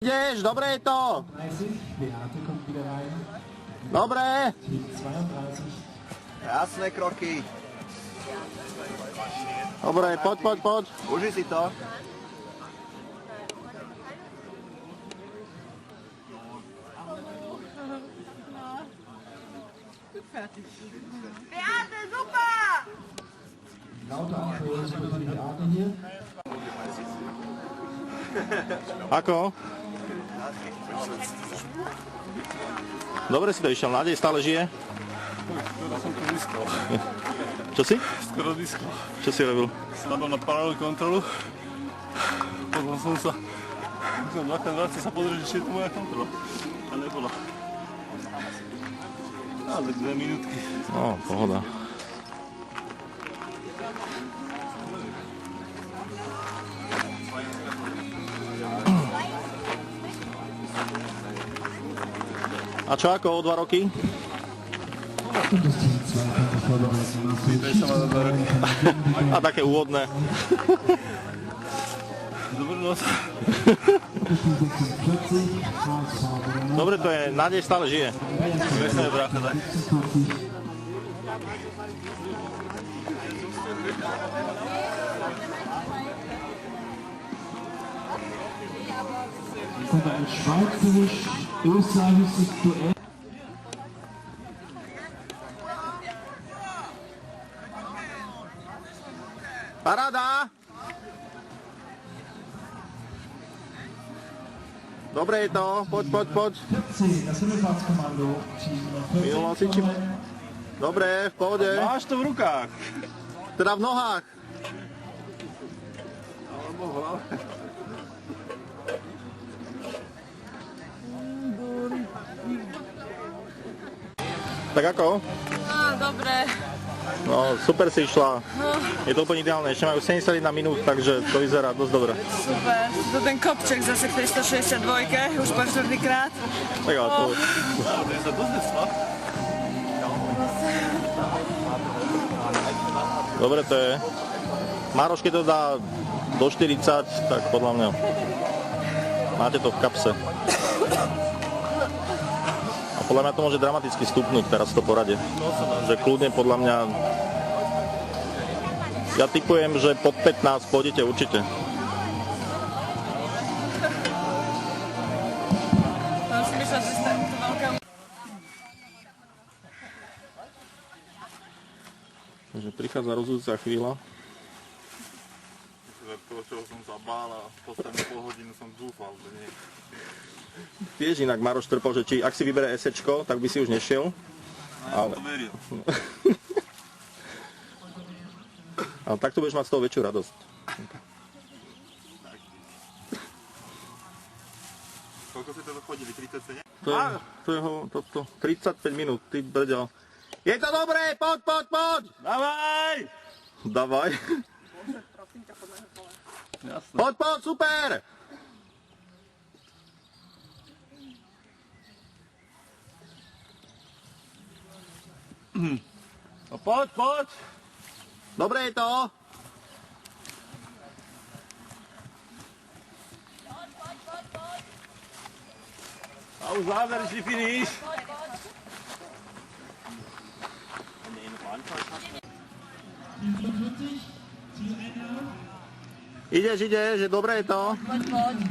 Ideš, dobre je to. Dobre. Jasné kroky. Dobre, poď. Uži si to. Beate, super! Ako? Dobre si to išiel, nádej stále žije? Skoro som to diskol. Čo si? Skoro diskol. Čo si robil? Spadol na paralelnú kontrolu. Potom som sa... Musím dvakrát vrátiť sa pozrieť, či je to moja kontrola. A nebola. Ale 2 minútky. No, pohoda. A čo ako o 2 roky? Pýtaj sa ma za 2 roky. A také úvodné. Dobrú noc. Dobre to je, nádej stále žije. Vesel brácha, daj. Ein schweizerisch-österreichisches Duell. Paráda! Dobre je to, poď. Das Himmelfahrtskommando. Minul si či... Dobre, v pohode. Máš to v rukách. Teda v nohách. Alebo v hlave. Tak ako? No, dobre. No, super si išla. Je to úplne ideálne. Ešte majú 71 minút, takže to vyzerá dosť dobre. Super. To ten kopček zase k tej 162, už po štvrtýkrát. Tak ale to... To je sa dosť nesla. Dobre to je. Mároš, keď to dá do 40, tak podľa mňa máte to v kapse. A podľa mňa to môže dramaticky stupnúť teraz v to porade. Že kľudne podľa mňa... Ja tipujem, že pod 15 pôjdete určite. No si myslím, že to veľká... Takže prichádza rozhodujúca chvíľa. Toho, čoho som sa bál a poslednú pol hodinu som dúfal, že nie. Tiež inak Maroš trpol, že či ak si vybere esečko, tak by si už nešiel. Ja to veril. Ale takto budeš mať z toho väčšiu radosť. Koľko si to chodili? 37? To je toto 35 minút, ty brďal. Je to dobré, poď! Davaj! Jasné. Poď, super! No poď! Dobre je to! A už záverečný finish. Ideš, že dobre je to. Poď.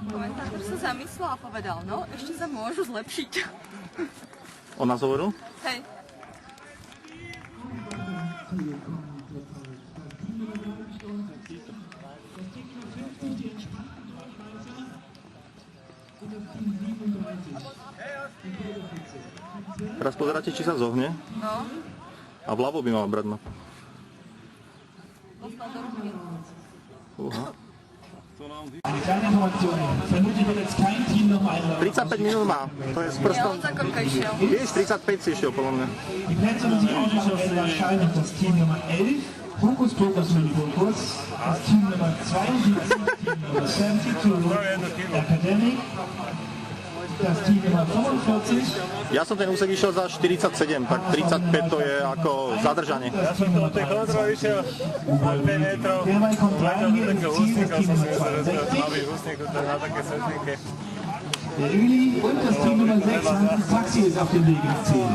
Komentátor sa zamyslel a povedal, no, ešte sa môžu zlepšiť. On nás hovoril? Hej. Teraz pozeráte, či sa zohne. No. A vľavo by mala brať ma. Dostal do ruky. Eine kleine Information. Vermutlich wird jetzt kein Team noch einmal. 35 minút má. To je s Ja, prstom. on za koľko išiel? Vieš, 35 si išiel, podľa mňa. Die Plätze um sich auszuwählen, wahrscheinlich das Team Nummer 11, Hokus Pokus mit Fokus, das Team Nummer 72, Team Nummer 72, Academic, das Team Nummer 45. Ja som ten úsek išiel za 47, tak 35 to je ako zadržanie. Ja som to od tej kontroly išiel na 5 metrov, vletel do takého hustníka, som si myslel, že to je hlavý hustník, to je na také svetlinke. Der Üli und das Team Nummer 6, Hans Taxi, ist auf dem Weg ins Ziel.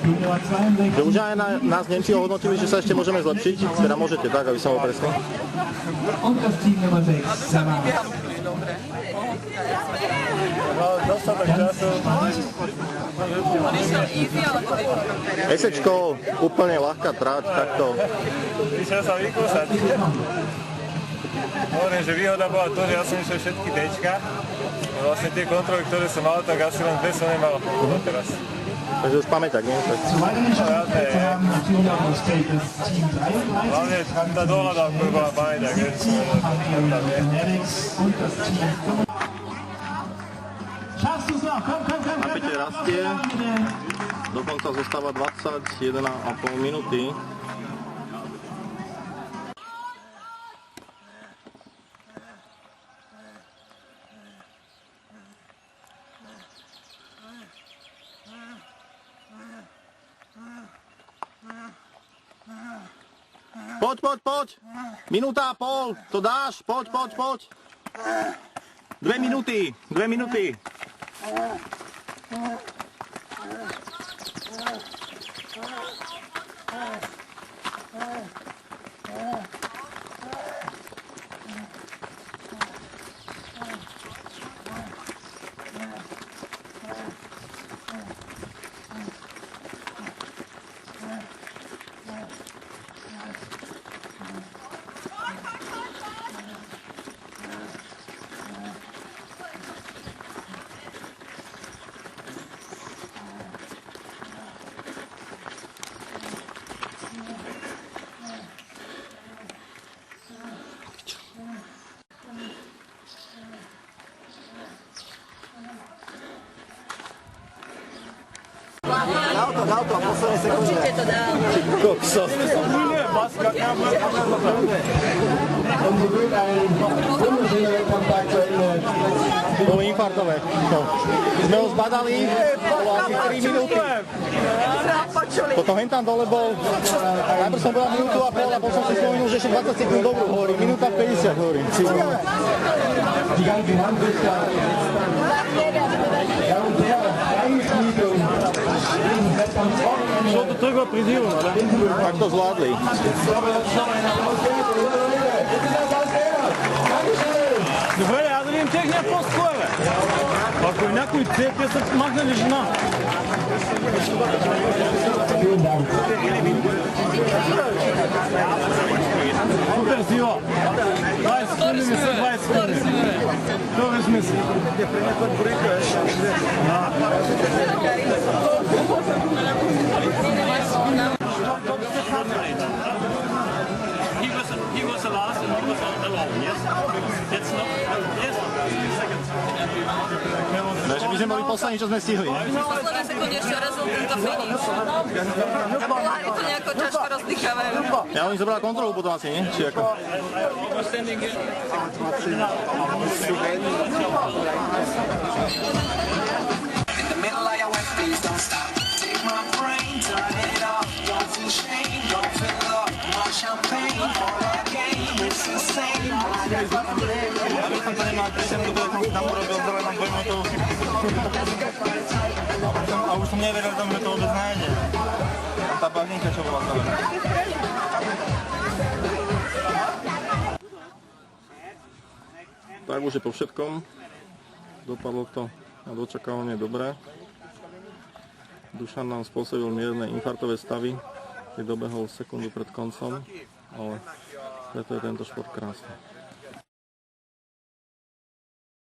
Team Nummer 62. Že už aj nás Nemci ohodnotili, že sa ešte môžeme zlepšiť, teda môžete tak, aby som bol presný. Und das Team Nummer 6, Sarah. Dostatok času. Esečko, úplne ľahká tráť, takto. Išiel sa vykúsať. Hovorím, že výhoda bola to, že ja som išiel všetky Dčka. Vlastne tie kontroly, ktoré som mal, tak asi len 2 som nemal teraz. Takže už pamäťak, nie? Zu weiteren Startplätzen haben natürlich auch das Feld des Team 33. Hlavne tá dohľadávka bola pamäťak. Team Fanatics und das Team 5. Schaffst du es noch? Komm, komm, komm, komm. Napätie rastie, dokonca zostáva 21,5 minúty. Poď, poď, poď! Minúta a pol, to dáš, poď, poď, poď! 2 minúty, 2 minúty! Určite to dám. Kokso. Bolo infartové. No. Sme ho zbadali, bolo asi 3 minúty. Potom hen tam dole bol, najprv som bola minútu a pol a potom som si spomenul, že ešte 20 sekúnd dobrú, hovorím, minúta 50, hovorím. Šlo to trgo pri divu, ale? Tak to zvládli. Добре, я да видим техния пост кой е, бе? Ако е някой цеп, те са махнали жена. Супер сила. 20 секунди не са 20 секунди. Това е смисъл. He was the last and he was alone, yes? It's not, yes, 2 seconds. Takže my sme boli poslední, čo sme stihli. Posledné sekundy ešte rezol tento finish. A polári to nejako ťažko rozdýchavajú. Ja oni zobrali kontrolu potom asi, nie? Či ako? Aby som to nemal 3 minút, som si tam urobil zelenom 2 minútov. A už som neveril tomu, že to vôbec nájde. Tá bagninka, čo bola tam. Tak už je po všetkom. Dopadlo to na dočakávanie dobre. Dušan nám spôsobil mierne infarktové stavy, keď dobehol sekundu pred koncom, ale preto je tento šport krásny.